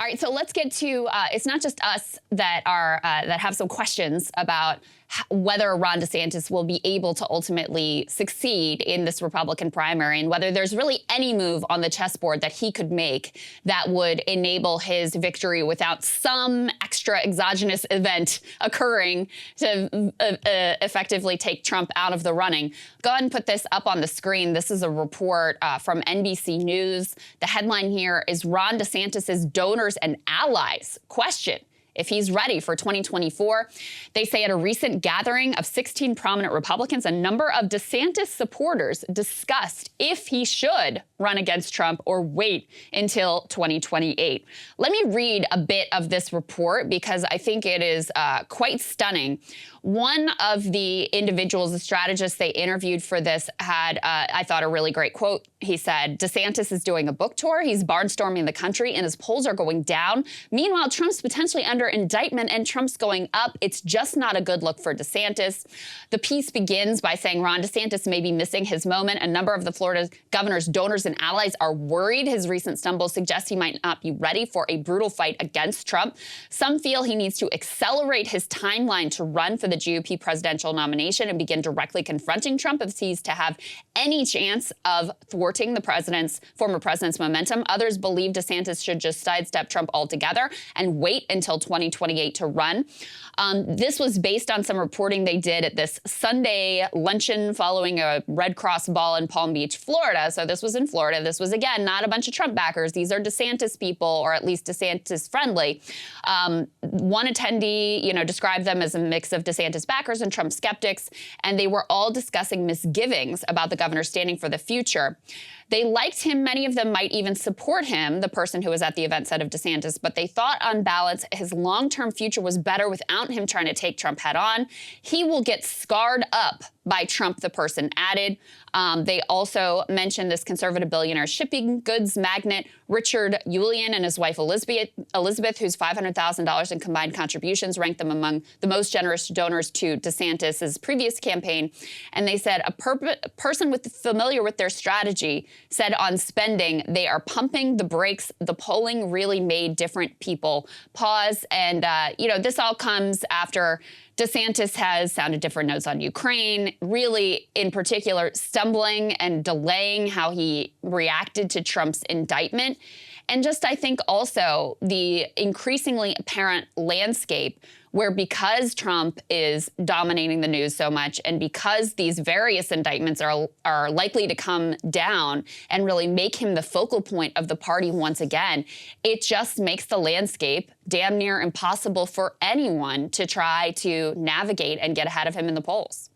All right, so let's get to, it's not just us that are that have some questions about whether Ron DeSantis will be able to ultimately succeed in this Republican primary and whether there's really any move on the chessboard that he could make that would enable his victory without some extra exogenous event occurring to effectively take Trump out of the running. Go ahead and put this up on the screen. This is a report from NBC News. The headline here is Ron DeSantis's donors and allies question if he's ready for 2024. They say at a recent gathering of 16 prominent Republicans, a number of DeSantis supporters discussed if he should run against Trump or wait until 2028. Let me read a bit of this report because I think it is quite stunning. One of the individuals, the strategists they interviewed for this had, I thought, a really great quote. He said, DeSantis is doing a book tour. He's barnstorming the country and his polls are going down. Meanwhile, Trump's potentially under indictment and Trump's going up. It's just not a good look for DeSantis. The piece begins by saying Ron DeSantis may be missing his moment. A number of the Florida governor's donors and allies are worried. His recent stumbles suggest he might not be ready for a brutal fight against Trump. Some feel he needs to accelerate his timeline to run for the GOP presidential nomination and begin directly confronting Trump if he's to have any chance of thwarting the former president's momentum. Others believe DeSantis should just sidestep Trump altogether and wait until 2028 to run. This was based on some reporting they did at this Sunday luncheon following a Red Cross ball in Palm Beach, Florida. So this was in Florida. This was, again, not a bunch of Trump backers. These are DeSantis people, or at least DeSantis friendly. One attendee, described them as a mix of DeSantis backers and Trump skeptics, and they were all discussing misgivings about the governor standing for the future. They liked him. Many of them might even support him, the person who was at the event said of DeSantis, but they thought on balance his long-term future was better without him trying to take Trump head on. He will get scarred up by Trump, the person added. They also mentioned this conservative billionaire shipping goods magnate, Richard Julian, and his wife Elizabeth, whose $500,000 in combined contributions ranked them among the most generous donors to DeSantis' previous campaign. And they said a person familiar with their strategy said on spending, they are pumping the brakes. The polling really made different people pause. And, this all comes after DeSantis has sounded different notes on Ukraine, really, in particular, stumbling and delaying how he reacted to Trump's indictment. And just, I think, also the increasingly apparent landscape where because Trump is dominating the news so much and because these various indictments are likely to come down and really make him the focal point of the party once again, it just makes the landscape damn near impossible for anyone to try to navigate and get ahead of him in the polls.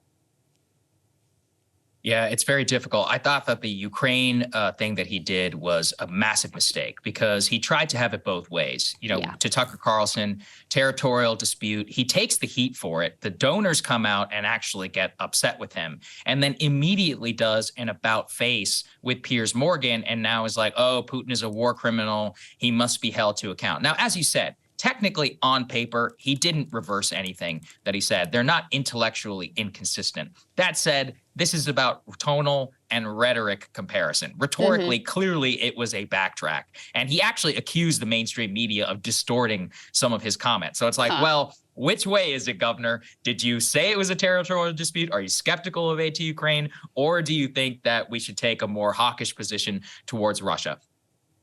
Yeah, it's very difficult. I thought that the Ukraine thing that he did was a massive mistake because he tried to have it both ways. To Tucker Carlson, territorial dispute. He takes the heat for it. The donors come out and actually get upset with him and then immediately does an about face with Piers Morgan and now is like, oh, Putin is a war criminal. He must be held to account. Now, as you said, technically, on paper, he didn't reverse anything that he said. They're not intellectually inconsistent. That said, this is about tonal and rhetoric comparison. Rhetorically, clearly, it was a backtrack. And he actually accused the mainstream media of distorting some of his comments. So it's like, well, which way is it, Governor? Did you say it was a territorial dispute? Are you skeptical of aid to Ukraine? Or do you think that we should take a more hawkish position towards Russia?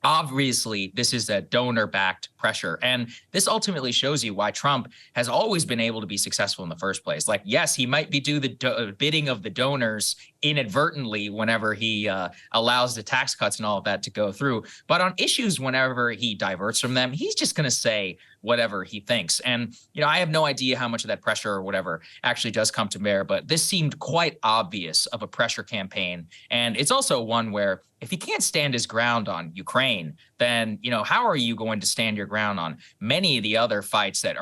Obviously, this is a donor-backed pressure. And this ultimately shows you why Trump has always been able to be successful in the first place. Like, yes, he might be do the bidding of the donors inadvertently whenever he allows the tax cuts and all of that to go through. But on issues, whenever he diverts from them, he's just going to say whatever he thinks. And, I have no idea how much of that pressure or whatever actually does come to bear, but this seemed quite obvious of a pressure campaign. And it's also one where if he can't stand his ground on Ukraine, then, how are you going to stand your ground on many of the other fights that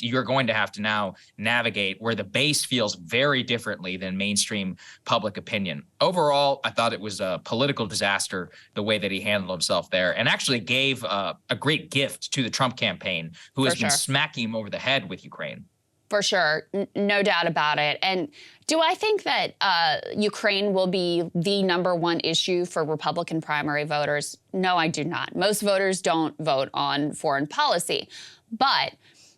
you're going to have to now navigate where the base feels very differently than mainstream public opinion? Overall, I thought it was a political disaster, the way that he handled himself there, and actually gave a great gift to the Trump campaign, who has been smacking him over the head with Ukraine. For sure. No doubt about it. And do I think that Ukraine will be the #1 issue for Republican primary voters? No, I do not. Most voters don't vote on foreign policy. But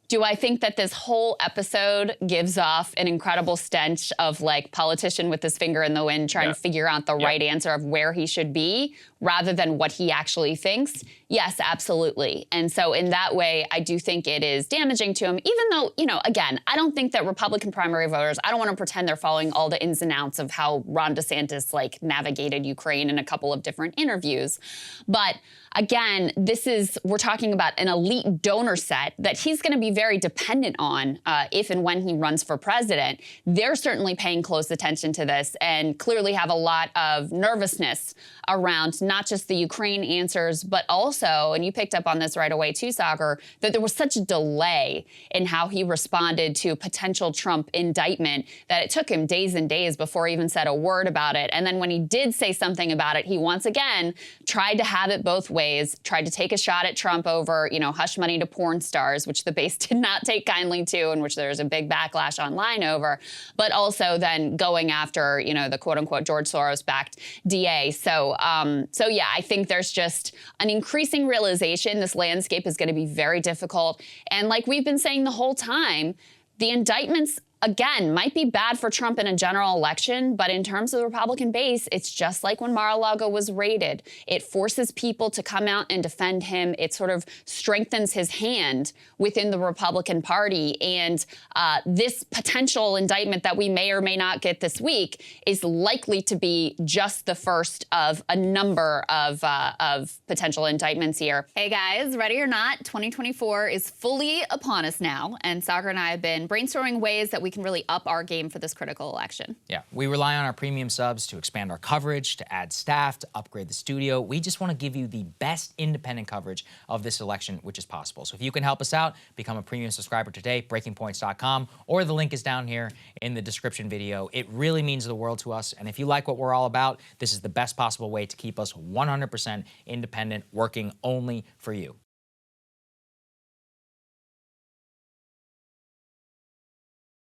do I think that this whole episode gives off an incredible stench of like politician with his finger in the wind trying to figure out the right answer of where he should be rather than what he actually thinks? Yes, absolutely. And so in that way, I do think it is damaging to him, even though, you know, again, I don't think that Republican primary voters, I don't want to pretend they're following all the ins and outs of how Ron DeSantis like navigated Ukraine in a couple of different interviews. But again, we're talking about an elite donor set that he's going to be very dependent on if and when he runs for president. They're certainly paying close attention to this and clearly have a lot of nervousness around not just the Ukraine answers, but also, and you picked up on this right away too, Saagar, that there was such a delay in how he responded to potential Trump indictment that it took him days and days before he even said a word about it. And then when he did say something about it, he once again tried to have it both ways, tried to take a shot at Trump over, you know, hush money to porn stars, which the base did not take kindly to, and which there's a big backlash online over, but also then going after, you know, the quote unquote George Soros backed DA. So yeah, I think there's just an increasing realization this landscape is going to be very difficult. And like we've been saying the whole time, the indictments, again, might be bad for Trump in a general election, but in terms of the Republican base, it's just like when Mar-a-Lago was raided. It forces people to come out and defend him. It sort of strengthens his hand within the Republican Party. And this potential indictment that we may or may not get this week is likely to be just the first of a number of potential indictments here. Hey guys, ready or not, 2024 is fully upon us now. And Saagar and I have been brainstorming ways that we can really up our game for this critical election. Yeah, we rely on our premium subs to expand our coverage, to add staff, to upgrade the studio. We just want to give you the best independent coverage of this election, which is possible. So if you can help us out, become a premium subscriber today, breakingpoints.com, or the link is down here in the description video. It really means the world to us. And if you like what we're all about, this is the best possible way to keep us 100% independent, working only for you.